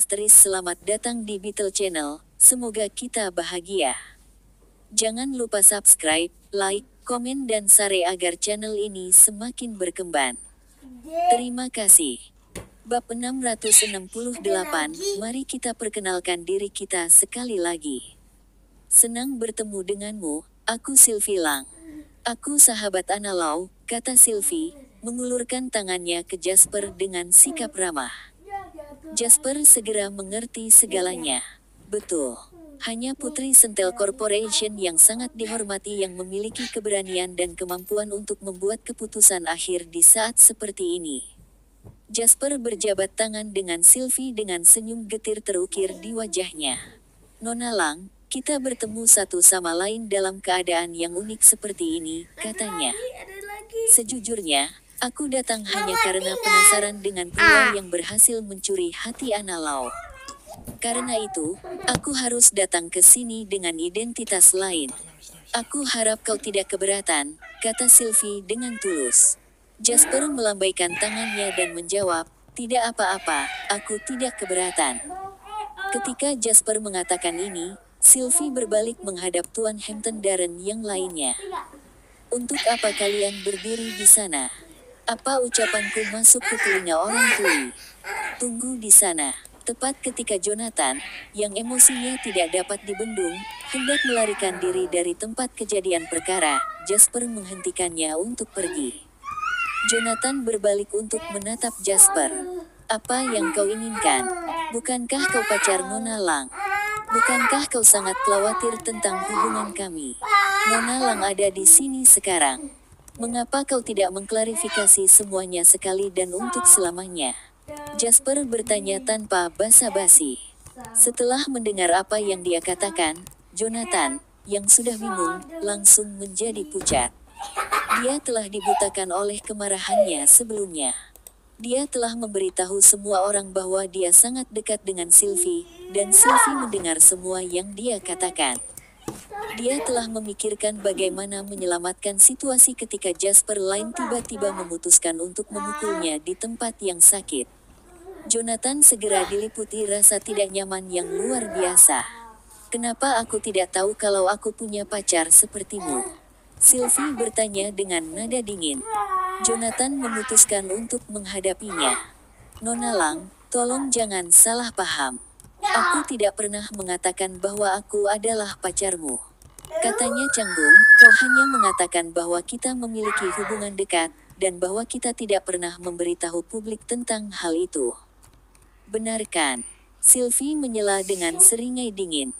Asteris, selamat datang di Beetle Channel, semoga kita bahagia. Jangan lupa subscribe, like, komen dan share agar channel ini semakin berkembang. Terima kasih. Bab 668, mari kita perkenalkan diri kita sekali lagi. Senang bertemu denganmu, aku Sylvie Lang. Aku sahabat Analau, kata Sylvie, mengulurkan tangannya ke Jasper dengan sikap ramah. Jasper segera mengerti segalanya. Betul. Hanya Putri Sentel Corporation yang sangat dihormati yang memiliki keberanian dan kemampuan untuk membuat keputusan akhir di saat seperti ini. Jasper berjabat tangan dengan Sylvie dengan senyum getir terukir di wajahnya. Nona Lang, kita bertemu satu sama lain dalam keadaan yang unik seperti ini, katanya. Sejujurnya, aku datang hanya karena penasaran dengan pria yang berhasil mencuri hati Analau. Karena itu, aku harus datang ke sini dengan identitas lain. Aku harap kau tidak keberatan, kata Sylvie dengan tulus. Jasper melambaikan tangannya dan menjawab, tidak apa-apa, aku tidak keberatan. Ketika Jasper mengatakan ini, Sylvie berbalik menghadap Tuan Hampton Darren yang lainnya. Untuk apa kalian berdiri di sana? Apa ucapanku masuk ke telinga orang tuli? Tunggu di sana. Tepat ketika Jonathan, yang emosinya tidak dapat dibendung, hendak melarikan diri dari tempat kejadian perkara, Jasper menghentikannya untuk pergi. Jonathan berbalik untuk menatap Jasper. Apa yang kau inginkan? Bukankah kau pacar Nona Lang? Bukankah kau sangat khawatir tentang hubungan kami? Nona Lang ada di sini sekarang. Mengapa kau tidak mengklarifikasi semuanya sekali dan untuk selamanya? Jasper bertanya tanpa basa-basi. Setelah mendengar apa yang dia katakan, Jonathan, yang sudah bingung, langsung menjadi pucat. Dia telah dibutakan oleh kemarahannya sebelumnya. Dia telah memberitahu semua orang bahwa dia sangat dekat dengan Sylvie, dan Sylvie mendengar semua yang dia katakan. Dia telah memikirkan bagaimana menyelamatkan situasi ketika Jasper lain tiba-tiba memutuskan untuk memukulnya di tempat yang sakit. Jonathan segera diliputi rasa tidak nyaman yang luar biasa. Kenapa aku tidak tahu kalau aku punya pacar sepertimu? Sylvie bertanya dengan nada dingin. Jonathan memutuskan untuk menghadapinya. Nona Lang, tolong jangan salah paham. Aku tidak pernah mengatakan bahwa aku adalah pacarmu. Katanya canggung, kau hanya mengatakan bahwa kita memiliki hubungan dekat, dan bahwa kita tidak pernah memberitahu publik tentang hal itu. Benarkan? Sylvie menyela dengan seringai dingin.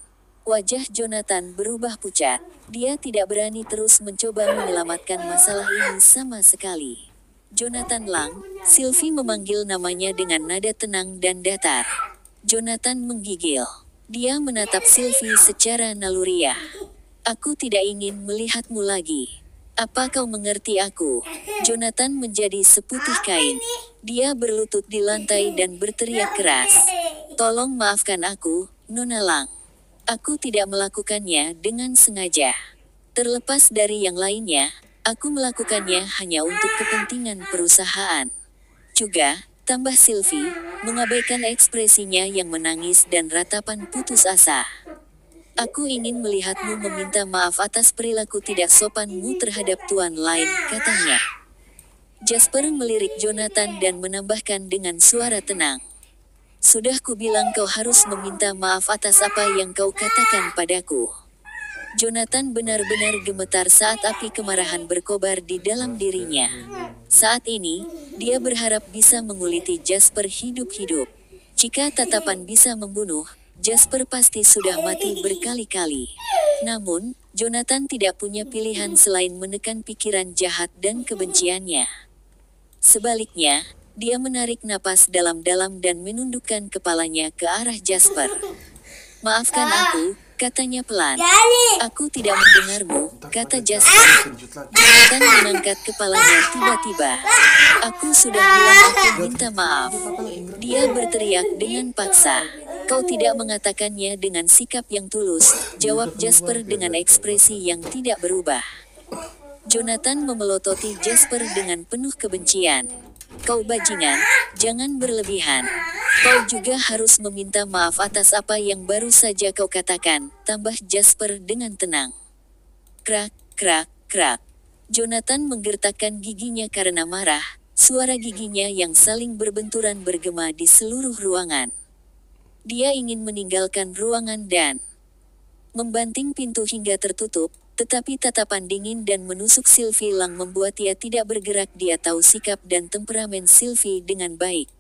Wajah Jonathan berubah pucat. Dia tidak berani terus mencoba menyelamatkan masalah ini sama sekali. Jonathan Lang, Sylvie memanggil namanya dengan nada tenang dan datar. Jonathan menggigil. Dia menatap Sylvie secara naluriah. Aku tidak ingin melihatmu lagi. Apa kau mengerti aku? Jonathan menjadi seputih kain. Dia berlutut di lantai dan berteriak keras. Tolong maafkan aku, Nona Lang. Aku tidak melakukannya dengan sengaja. Terlepas dari yang lainnya, aku melakukannya hanya untuk kepentingan perusahaan. Juga, tambah Sylvie, mengabaikan ekspresinya yang menangis dan ratapan putus asa. Aku ingin melihatmu meminta maaf atas perilaku tidak sopanmu terhadap tuan lain, katanya. Jasper melirik Jonathan dan menambahkan dengan suara tenang. Sudah kubilang kau harus meminta maaf atas apa yang kau katakan padaku. Jonathan benar-benar gemetar saat api kemarahan berkobar di dalam dirinya. Saat ini, dia berharap bisa menguliti Jasper hidup-hidup. Jika tatapan bisa membunuh, Jasper pasti sudah mati berkali-kali. Namun, Jonathan tidak punya pilihan selain menekan pikiran jahat dan kebenciannya. Sebaliknya, dia menarik napas dalam-dalam dan menundukkan kepalanya ke arah Jasper. Maafkan aku, katanya pelan. Aku tidak mendengarmu, kata Jasper. Jonathan mengangkat kepalanya tiba-tiba. Aku sudah bilang aku minta maaf. Dia berteriak dengan paksa. Kau tidak mengatakannya dengan sikap yang tulus, jawab Jasper dengan ekspresi yang tidak berubah. Jonathan memelototi Jasper dengan penuh kebencian. Kau bajingan, jangan berlebihan. Kau juga harus meminta maaf atas apa yang baru saja kau katakan, tambah Jasper dengan tenang. Krak, krak, krak. Jonathan menggertakkan giginya karena marah, suara giginya yang saling berbenturan bergema di seluruh ruangan. Dia ingin meninggalkan ruangan dan membanting pintu hingga tertutup, tetapi tatapan dingin dan menusuk Sylvie Lang membuat dia tidak bergerak. Dia tahu sikap dan temperamen Sylvie dengan baik.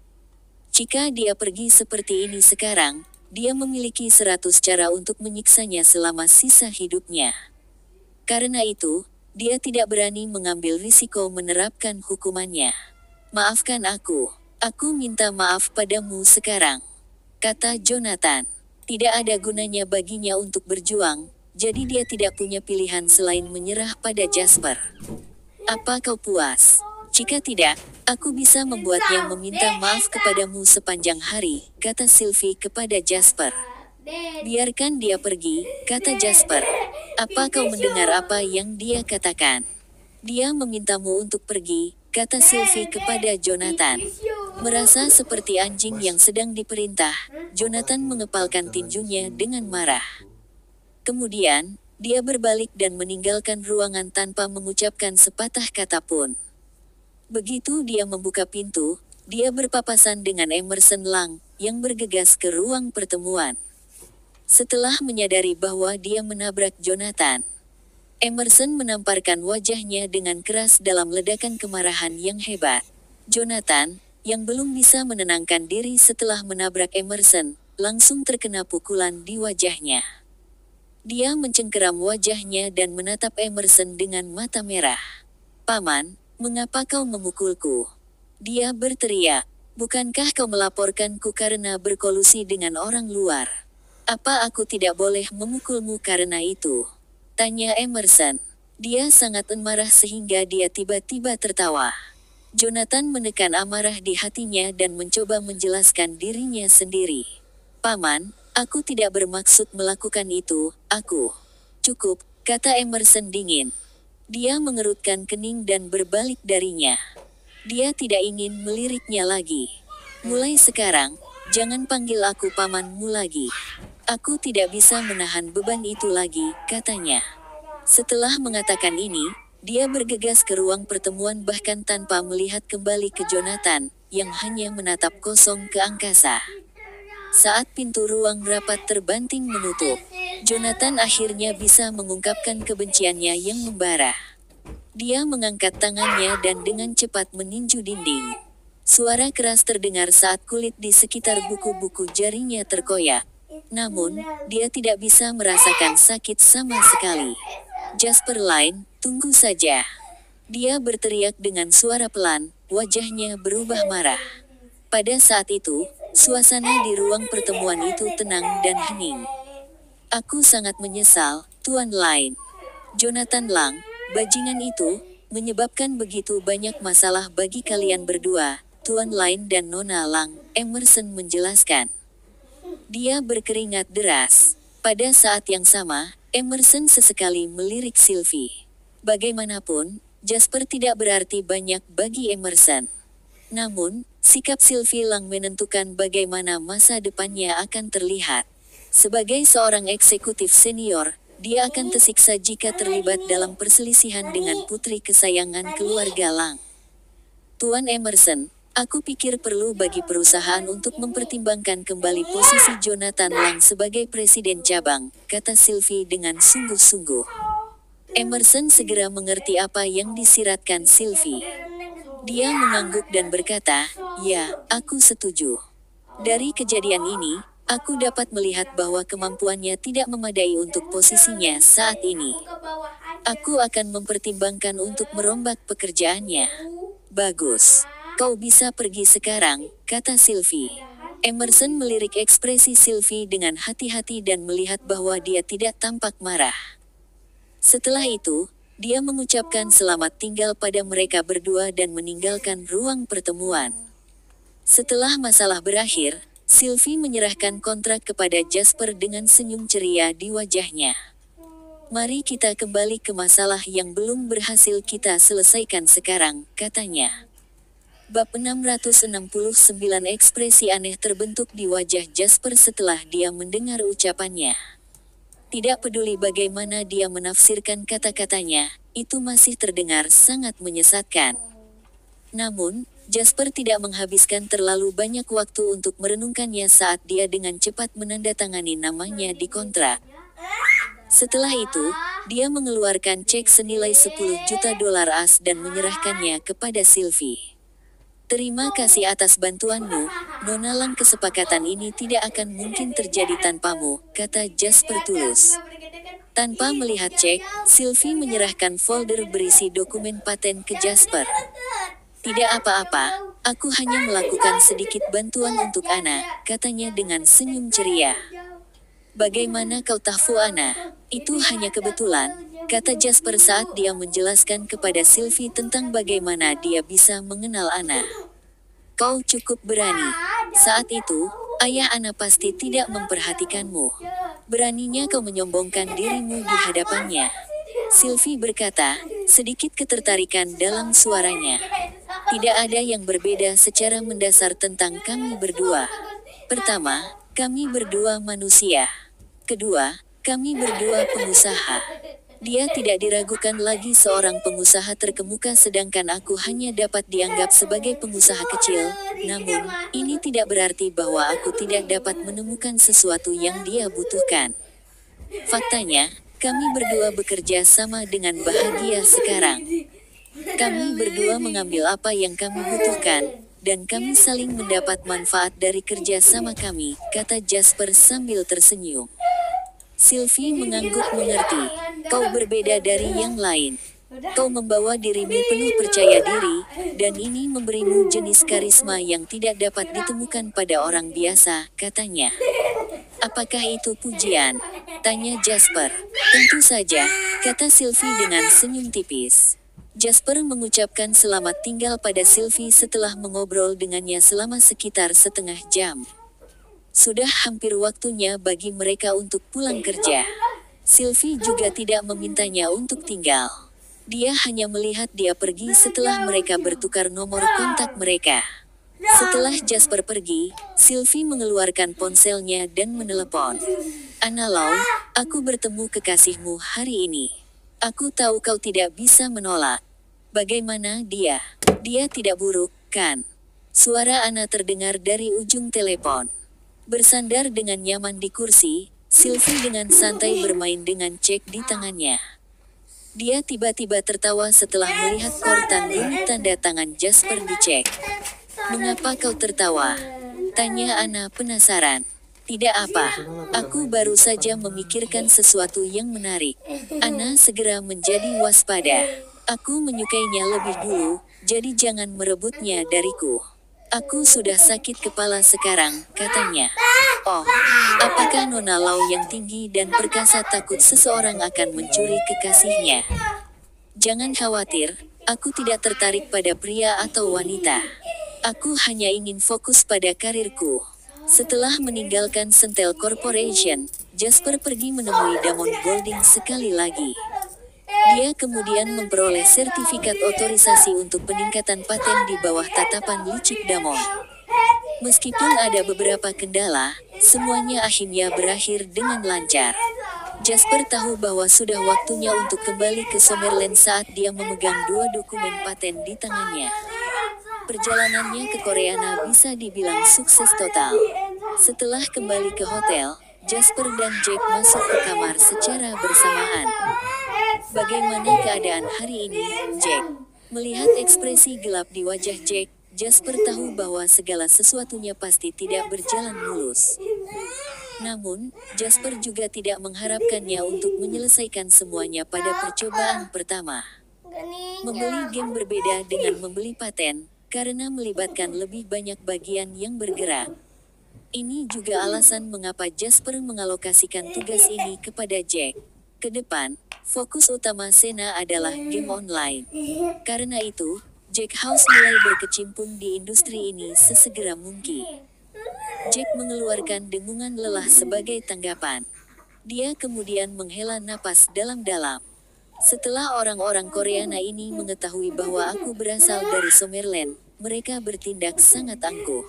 Jika dia pergi seperti ini sekarang, dia memiliki 100 cara untuk menyiksanya selama sisa hidupnya. Karena itu, dia tidak berani mengambil risiko menerapkan hukumannya. Maafkan aku. Aku minta maaf padamu sekarang, kata Jonathan. Tidak ada gunanya baginya untuk berjuang, jadi dia tidak punya pilihan selain menyerah pada Jasper. Apa kau puas? Jika tidak, aku bisa membuatnya meminta maaf kepadamu sepanjang hari, kata Sylvie kepada Jasper. Biarkan dia pergi, kata Jasper. Apa kau mendengar apa yang dia katakan? Dia memintamu untuk pergi, kata Sylvie kepada Jonathan. Merasa seperti anjing yang sedang diperintah, Jonathan mengepalkan tinjunya dengan marah. Kemudian, dia berbalik dan meninggalkan ruangan tanpa mengucapkan sepatah kata pun. Begitu dia membuka pintu, dia berpapasan dengan Emerson Lang, yang bergegas ke ruang pertemuan. Setelah menyadari bahwa dia menabrak Jonathan, Emerson menamparkan wajahnya dengan keras dalam ledakan kemarahan yang hebat. Jonathan, yang belum bisa menenangkan diri setelah menabrak Emerson, langsung terkena pukulan di wajahnya. Dia mencengkeram wajahnya dan menatap Emerson dengan mata merah. Paman, mengapa kau memukulku? Dia berteriak. Bukankah kau melaporkanku karena berkolusi dengan orang luar? Apa aku tidak boleh memukulmu karena itu? Tanya Emerson. Dia sangat marah sehingga dia tiba-tiba tertawa. Jonathan menekan amarah di hatinya dan mencoba menjelaskan dirinya sendiri. Paman, aku tidak bermaksud melakukan itu, aku. Cukup, kata Emerson dingin. Dia mengerutkan kening dan berbalik darinya. Dia tidak ingin meliriknya lagi. Mulai sekarang, jangan panggil aku pamanmu lagi. Aku tidak bisa menahan beban itu lagi, katanya. Setelah mengatakan ini, dia bergegas ke ruang pertemuan bahkan tanpa melihat kembali ke Jonathan, yang hanya menatap kosong ke angkasa. Saat pintu ruang rapat terbanting menutup, Jonathan akhirnya bisa mengungkapkan kebenciannya yang membara. Dia mengangkat tangannya dan dengan cepat meninju dinding. Suara keras terdengar saat kulit di sekitar buku-buku jarinya terkoyak. Namun, dia tidak bisa merasakan sakit sama sekali. Jasper Lang, tunggu saja. Dia berteriak dengan suara pelan, wajahnya berubah marah. Pada saat itu, suasana di ruang pertemuan itu tenang dan hening. Aku sangat menyesal, Tuan Lang. Jonathan Lang, bajingan itu, menyebabkan begitu banyak masalah bagi kalian berdua, Tuan Lang dan Nona Lang, Emerson menjelaskan. Dia berkeringat deras. Pada saat yang sama, Emerson sesekali melirik Sylvie. Bagaimanapun, Jasper tidak berarti banyak bagi Emerson. Namun, sikap Sylvie Lang menentukan bagaimana masa depannya akan terlihat. Sebagai seorang eksekutif senior, dia akan tersiksa jika terlibat dalam perselisihan dengan putri kesayangan keluarga Lang. Tuan Emerson, aku pikir perlu bagi perusahaan untuk mempertimbangkan kembali posisi Jonathan Lang sebagai presiden cabang, kata Sylvie dengan sungguh-sungguh. Emerson segera mengerti apa yang disiratkan Sylvie. Dia mengangguk dan berkata, ya, aku setuju. Dari kejadian ini, aku dapat melihat bahwa kemampuannya tidak memadai untuk posisinya saat ini. Aku akan mempertimbangkan untuk merombak pekerjaannya. Bagus. Kau bisa pergi sekarang, kata Sylvie. Emerson melirik ekspresi Sylvie dengan hati-hati dan melihat bahwa dia tidak tampak marah. Setelah itu, dia mengucapkan selamat tinggal pada mereka berdua dan meninggalkan ruang pertemuan. Setelah masalah berakhir, Sylvie menyerahkan kontrak kepada Jasper dengan senyum ceria di wajahnya. Mari kita kembali ke masalah yang belum berhasil kita selesaikan sekarang, katanya. Bab 669 ekspresi aneh terbentuk di wajah Jasper setelah dia mendengar ucapannya. Tidak peduli bagaimana dia menafsirkan kata-katanya, itu masih terdengar sangat menyesatkan. Namun, Jasper tidak menghabiskan terlalu banyak waktu untuk merenungkannya saat dia dengan cepat menandatangani namanya di kontrak. Setelah itu, dia mengeluarkan cek senilai 10 juta dolar AS dan menyerahkannya kepada Sylvie. Terima kasih atas bantuanmu, Nona Lang. Kesepakatan ini tidak akan mungkin terjadi tanpamu, kata Jasper tulus. Tanpa melihat cek, Sylvie menyerahkan folder berisi dokumen paten ke Jasper. Tidak apa-apa, aku hanya melakukan sedikit bantuan untuk Anna, katanya dengan senyum ceria. Bagaimana kau tahu Anna? Itu hanya kebetulan, kata Jasper saat dia menjelaskan kepada Sylvie tentang bagaimana dia bisa mengenal Anna. Kau cukup berani. Saat itu, ayah Anna pasti tidak memperhatikanmu. Beraninya kau menyombongkan dirimu di hadapannya. Sylvie berkata, sedikit ketertarikan dalam suaranya. Tidak ada yang berbeda secara mendasar tentang kami berdua. Pertama, kami berdua manusia. Kedua, kami berdua pengusaha. Dia tidak diragukan lagi seorang pengusaha terkemuka sedangkan aku hanya dapat dianggap sebagai pengusaha kecil. Namun, ini tidak berarti bahwa aku tidak dapat menemukan sesuatu yang dia butuhkan. Faktanya, kami berdua bekerja sama dengan bahagia sekarang. Kami berdua mengambil apa yang kami butuhkan, dan kami saling mendapat manfaat dari kerja sama kami, kata Jasper sambil tersenyum. Sylvie mengangguk mengerti. Kau berbeda dari yang lain. Kau membawa dirimu penuh percaya diri, dan ini memberimu jenis karisma yang tidak dapat ditemukan pada orang biasa, katanya. Apakah itu pujian? Tanya Jasper. Tentu saja, kata Sylvie dengan senyum tipis. Jasper mengucapkan selamat tinggal pada Sylvie setelah mengobrol dengannya selama sekitar setengah jam. Sudah hampir waktunya bagi mereka untuk pulang kerja. Sylvie juga tidak memintanya untuk tinggal. Dia hanya melihat dia pergi setelah mereka bertukar nomor kontak mereka. Setelah Jasper pergi, Sylvie mengeluarkan ponselnya dan menelepon. Anna Lau, aku bertemu kekasihmu hari ini. Aku tahu kau tidak bisa menolak. Bagaimana dia? Dia tidak buruk, kan? Suara Anna terdengar dari ujung telepon. Bersandar dengan nyaman di kursi, Sylvie dengan santai bermain dengan cek di tangannya. Dia tiba-tiba tertawa setelah melihat kortan bunyi tanda tangan Jasper di cek. Mengapa kau tertawa? Tanya Anna penasaran. Tidak apa, aku baru saja memikirkan sesuatu yang menarik. Anna segera menjadi waspada. Aku menyukainya lebih dulu, jadi jangan merebutnya dariku. Aku sudah sakit kepala sekarang, katanya. Oh, apakah Nona Lau yang tinggi dan perkasa takut seseorang akan mencuri kekasihnya? Jangan khawatir, aku tidak tertarik pada pria atau wanita. Aku hanya ingin fokus pada karirku. Setelah meninggalkan Sentel Corporation, Jasper pergi menemui Damon Golding sekali lagi. Dia kemudian memperoleh sertifikat otorisasi untuk peningkatan paten di bawah tatapan licik Damon. Meskipun ada beberapa kendala, semuanya akhirnya berakhir dengan lancar. Jasper tahu bahwa sudah waktunya untuk kembali ke Summerland saat dia memegang 2 dokumen paten di tangannya. Perjalanannya ke Koreana bisa dibilang sukses total. Setelah kembali ke hotel, Jasper dan Jack masuk ke kamar secara bersamaan. Bagaimana keadaan hari ini, Jack? Melihat ekspresi gelap di wajah Jack, Jasper tahu bahwa segala sesuatunya pasti tidak berjalan mulus. Namun, Jasper juga tidak mengharapkannya untuk menyelesaikan semuanya pada percobaan pertama. Membeli game berbeda dengan membeli paten, karena melibatkan lebih banyak bagian yang bergerak. Ini juga alasan mengapa Jasper mengalokasikan tugas ini kepada Jack. Ke depan, fokus utama Sena adalah game online. Karena itu, Jack House mulai berkecimpung di industri ini sesegera mungkin. Jack mengeluarkan dengungan lelah sebagai tanggapan. Dia kemudian menghela napas dalam-dalam. Setelah orang-orang Koreana ini mengetahui bahwa aku berasal dari Summerland, mereka bertindak sangat angkuh.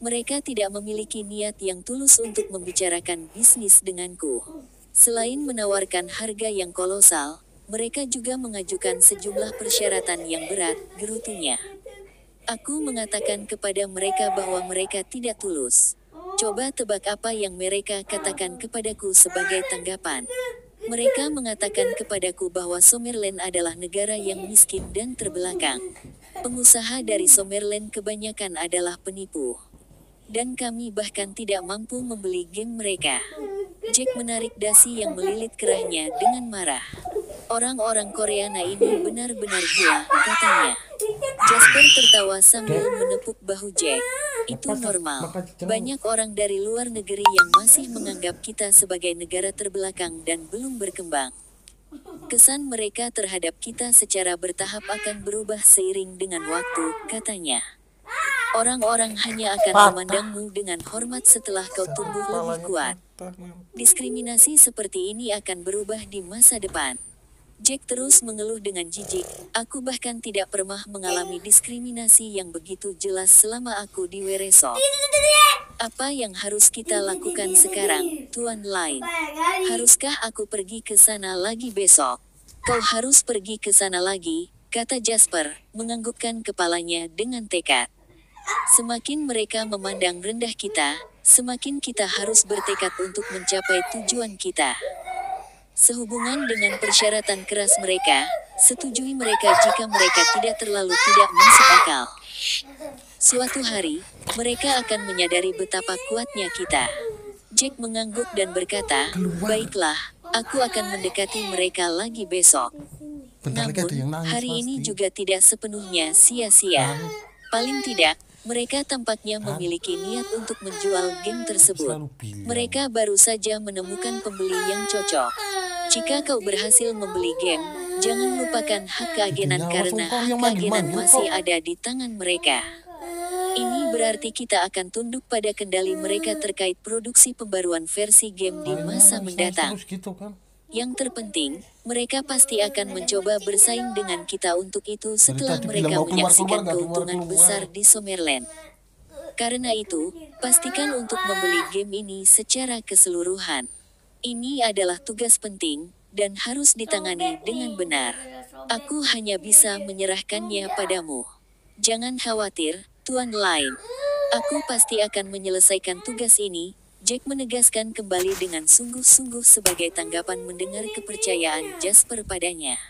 Mereka tidak memiliki niat yang tulus untuk membicarakan bisnis denganku. Selain menawarkan harga yang kolosal, mereka juga mengajukan sejumlah persyaratan yang berat, gerutunya. Aku mengatakan kepada mereka bahwa mereka tidak tulus. Coba tebak apa yang mereka katakan kepadaku sebagai tanggapan. Mereka mengatakan kepadaku bahwa Summerland adalah negara yang miskin dan terbelakang. Pengusaha dari Summerland kebanyakan adalah penipu. Dan kami bahkan tidak mampu membeli game mereka. Jack menarik dasi yang melilit kerahnya dengan marah. Orang-orang Koreana ini benar-benar gila, katanya. Jasper tertawa sambil menepuk bahu Jack. Itu normal. Banyak orang dari luar negeri yang masih menganggap kita sebagai negara terbelakang dan belum berkembang. Kesan mereka terhadap kita secara bertahap akan berubah seiring dengan waktu, katanya. Orang-orang hanya akan memandangmu dengan hormat setelah kau tumbuh lebih kuat. Diskriminasi seperti ini akan berubah di masa depan. Jack terus mengeluh dengan jijik. Aku bahkan tidak pernah mengalami diskriminasi yang begitu jelas selama aku di Weresok. Apa yang harus kita lakukan sekarang, Tuan Lain? Haruskah aku pergi ke sana lagi besok? Kau harus pergi ke sana lagi, kata Jasper, menganggukkan kepalanya dengan tekad. Semakin mereka memandang rendah kita, semakin kita harus bertekad untuk mencapai tujuan kita. Sehubungan dengan persyaratan keras mereka, setujui mereka jika mereka tidak terlalu tidak masuk akal. Suatu hari, mereka akan menyadari betapa kuatnya kita. Jack mengangguk dan berkata, baiklah, aku akan mendekati mereka lagi besok. Namun, hari ini juga tidak sepenuhnya sia-sia. Paling tidak, mereka tampaknya memiliki niat untuk menjual game tersebut. Mereka baru saja menemukan pembeli yang cocok. Jika kau berhasil membeli game, jangan lupakan hak keagenan karena hak keagenan masih ada di tangan mereka. Ini berarti kita akan tunduk pada kendali mereka terkait produksi pembaruan versi game di masa mendatang. Yang terpenting, mereka pasti akan mencoba bersaing dengan kita untuk itu setelah mereka menyaksikan keuntungan besar di Summerland. Karena itu, pastikan untuk membeli game ini secara keseluruhan. Ini adalah tugas penting, dan harus ditangani dengan benar. Aku hanya bisa menyerahkannya padamu. Jangan khawatir, Tuan Lain. Aku pasti akan menyelesaikan tugas ini, Jack menegaskan kembali dengan sungguh-sungguh sebagai tanggapan mendengar kepercayaan Jasper padanya.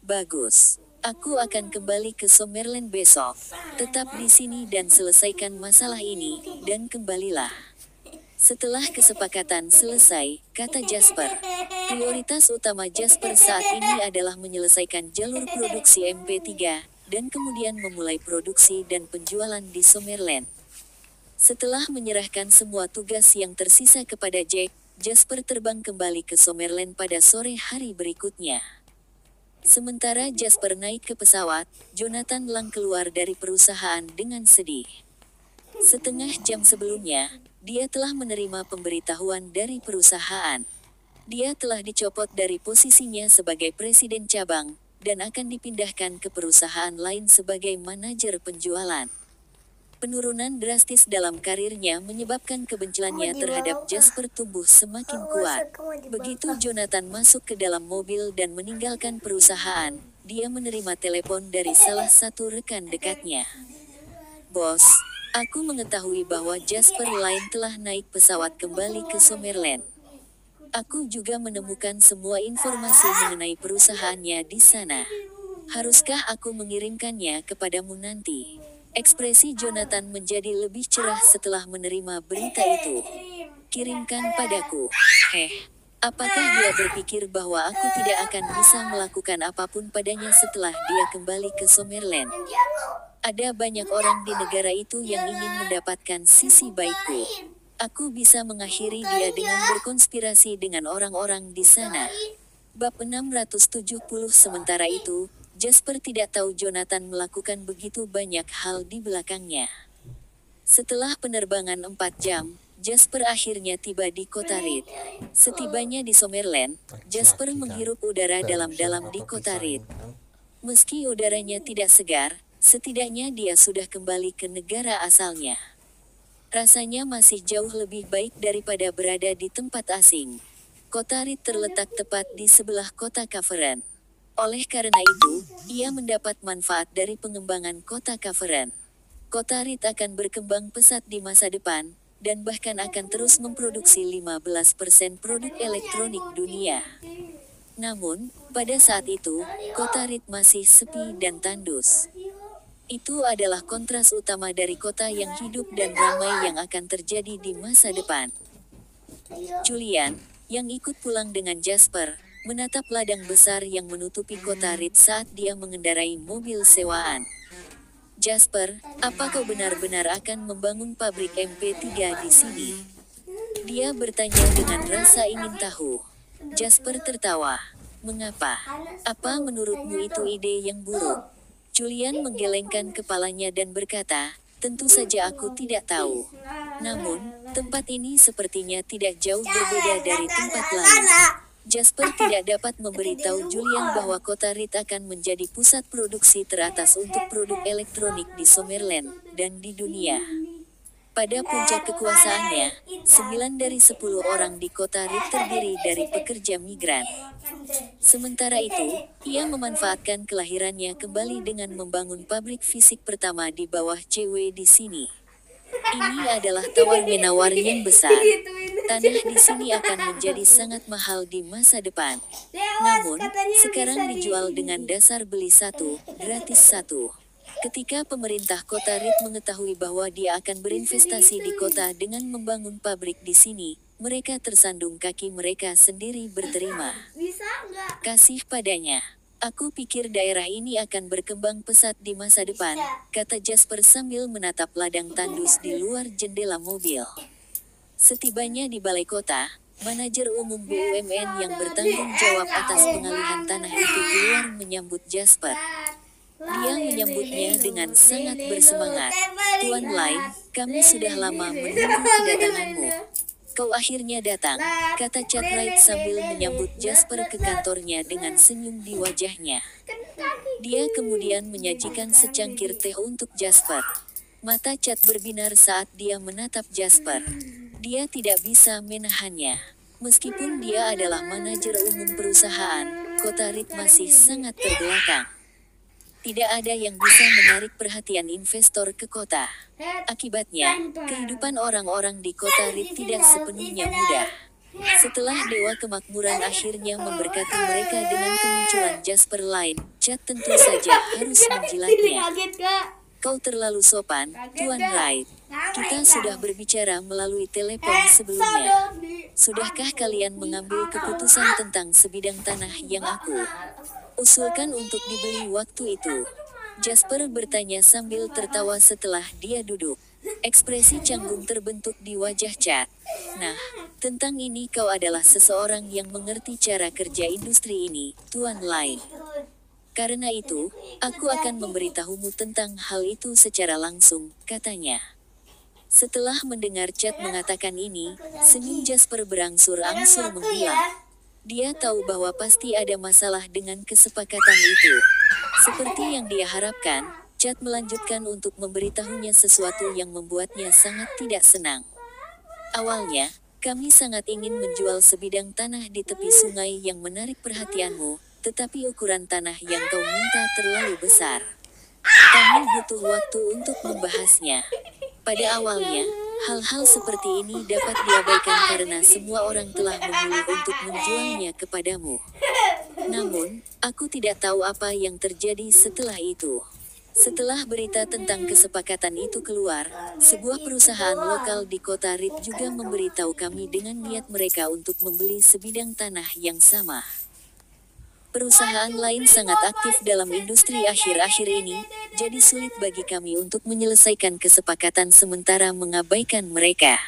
Bagus. Aku akan kembali ke Summerland besok. Tetap di sini dan selesaikan masalah ini, dan kembalilah. Setelah kesepakatan selesai, kata Jasper. Prioritas utama Jasper saat ini adalah menyelesaikan jalur produksi MP3, dan kemudian memulai produksi dan penjualan di Summerland. Setelah menyerahkan semua tugas yang tersisa kepada Jack, Jasper terbang kembali ke Summerland pada sore hari berikutnya. Sementara Jasper naik ke pesawat, Jonathan Lang keluar dari perusahaan dengan sedih. Setengah jam sebelumnya, dia telah menerima pemberitahuan dari perusahaan. Dia telah dicopot dari posisinya sebagai presiden cabang, dan akan dipindahkan ke perusahaan lain sebagai manajer penjualan. Penurunan drastis dalam karirnya menyebabkan kebenciannya terhadap Jasper tumbuh semakin kuat. Begitu Jonathan masuk ke dalam mobil dan meninggalkan perusahaan, dia menerima telepon dari salah satu rekan dekatnya. Bos, aku mengetahui bahwa Jasper Lain telah naik pesawat kembali ke Summerland. Aku juga menemukan semua informasi mengenai perusahaannya di sana. Haruskah aku mengirimkannya kepadamu nanti? Ekspresi Jonathan menjadi lebih cerah setelah menerima berita itu. Kirimkan padaku. Apakah dia berpikir bahwa aku tidak akan bisa melakukan apapun padanya setelah dia kembali ke Summerland? Ada banyak orang di negara itu yang ingin mendapatkan sisi baikku. Aku bisa mengakhiri dia dengan berkonspirasi dengan orang-orang di sana. Bab 670. Sementara itu, Jasper tidak tahu Jonathan melakukan begitu banyak hal di belakangnya. Setelah penerbangan 4 jam, Jasper akhirnya tiba di kota Reed. Setibanya di Summerland, Jasper menghirup udara dalam-dalam di kota Reed. Meski udaranya tidak segar, Setidaknya dia sudah kembali ke negara asalnya. Rasanya masih jauh lebih baik daripada berada di tempat asing. Kota Reed terletak tepat di sebelah kota Cavern. Oleh karena itu, ia mendapat manfaat dari pengembangan kota Cavern. Kota Reed akan berkembang pesat di masa depan, dan bahkan akan terus memproduksi 15% produk elektronik dunia. Namun, pada saat itu, kota Reed masih sepi dan tandus. Itu adalah kontras utama dari kota yang hidup dan ramai yang akan terjadi di masa depan. Julian, yang ikut pulang dengan Jasper, menatap ladang besar yang menutupi kota Reed saat dia mengendarai mobil sewaan. Jasper, apa kau benar-benar akan membangun pabrik MP3 di sini? Dia bertanya dengan rasa ingin tahu. Jasper tertawa. Mengapa? Apa menurutmu itu ide yang buruk? Julian menggelengkan kepalanya dan berkata, tentu saja aku tidak tahu. Namun, tempat ini sepertinya tidak jauh berbeda dari tempat lain. Jasper tidak dapat memberitahu Julian bahwa kota Reed akan menjadi pusat produksi teratas untuk produk elektronik di Summerland dan di dunia. Pada puncak kekuasaannya, 9 dari 10 orang di kota Reed terdiri dari pekerja migran. Sementara itu, ia memanfaatkan kelahirannya kembali dengan membangun pabrik fisik pertama di bawah CW di sini. Ini adalah tawar-menawar yang besar. Tanah di sini akan menjadi sangat mahal di masa depan. Namun, sekarang dijual dengan dasar beli satu, gratis satu. Ketika pemerintah kota Reed mengetahui bahwa dia akan berinvestasi di kota dengan membangun pabrik di sini, mereka tersandung kaki mereka sendiri berterima kasih padanya. Aku pikir daerah ini akan berkembang pesat di masa depan, kata Jasper sambil menatap ladang tandus di luar jendela mobil. Setibanya di balai kota, manajer umum BUMN yang bertanggung jawab atas pengalihan tanah itu keluar menyambut Jasper. Dia menyambutnya dengan sangat bersemangat. Tuan Lai, kami sudah lama menunggu kedatanganmu. Kau akhirnya datang, kata Cartwright sambil menyambut Jasper ke kantornya dengan senyum di wajahnya. Dia kemudian menyajikan secangkir teh untuk Jasper. Mata Chad berbinar saat dia menatap Jasper. Dia tidak bisa menahannya. Meskipun dia adalah manajer umum perusahaan, kota Reed masih sangat terbelakang. Tidak ada yang bisa menarik perhatian investor ke kota. Akibatnya, kehidupan orang-orang di kota Reed tidak sepenuhnya mudah. Setelah Dewa Kemakmuran akhirnya memberkati mereka dengan kemunculan Jasper lain, Chad tentu saja harus menjilatnya. Kau terlalu sopan, Tuan Wright. Kita sudah berbicara melalui telepon sebelumnya. Sudahkah kalian mengambil keputusan tentang sebidang tanah yang aku usulkan untuk dibeli waktu itu? Jasper bertanya sambil tertawa setelah dia duduk. Ekspresi canggung terbentuk di wajah Chad. Nah, tentang ini kau adalah seseorang yang mengerti cara kerja industri ini, Tuan Lai. Karena itu, aku akan memberitahumu tentang hal itu secara langsung, katanya. Setelah mendengar Chad mengatakan ini, senyum Jasper berangsur-angsur menghilang. Dia tahu bahwa pasti ada masalah dengan kesepakatan itu. Seperti yang dia harapkan, Chad melanjutkan untuk memberitahunya sesuatu yang membuatnya sangat tidak senang. Awalnya, kami sangat ingin menjual sebidang tanah di tepi sungai yang menarik perhatianmu, tetapi ukuran tanah yang kau minta terlalu besar. Kami butuh waktu untuk membahasnya. Pada awalnya, hal-hal seperti ini dapat diabaikan karena semua orang telah memilih untuk menjualnya kepadamu. Namun, aku tidak tahu apa yang terjadi setelah itu. Setelah berita tentang kesepakatan itu keluar, sebuah perusahaan lokal di kota Reed juga memberitahu kami dengan niat mereka untuk membeli sebidang tanah yang sama. Perusahaan lain sangat aktif dalam industri akhir-akhir ini, jadi sulit bagi kami untuk menyelesaikan kesepakatan sementara mengabaikan mereka.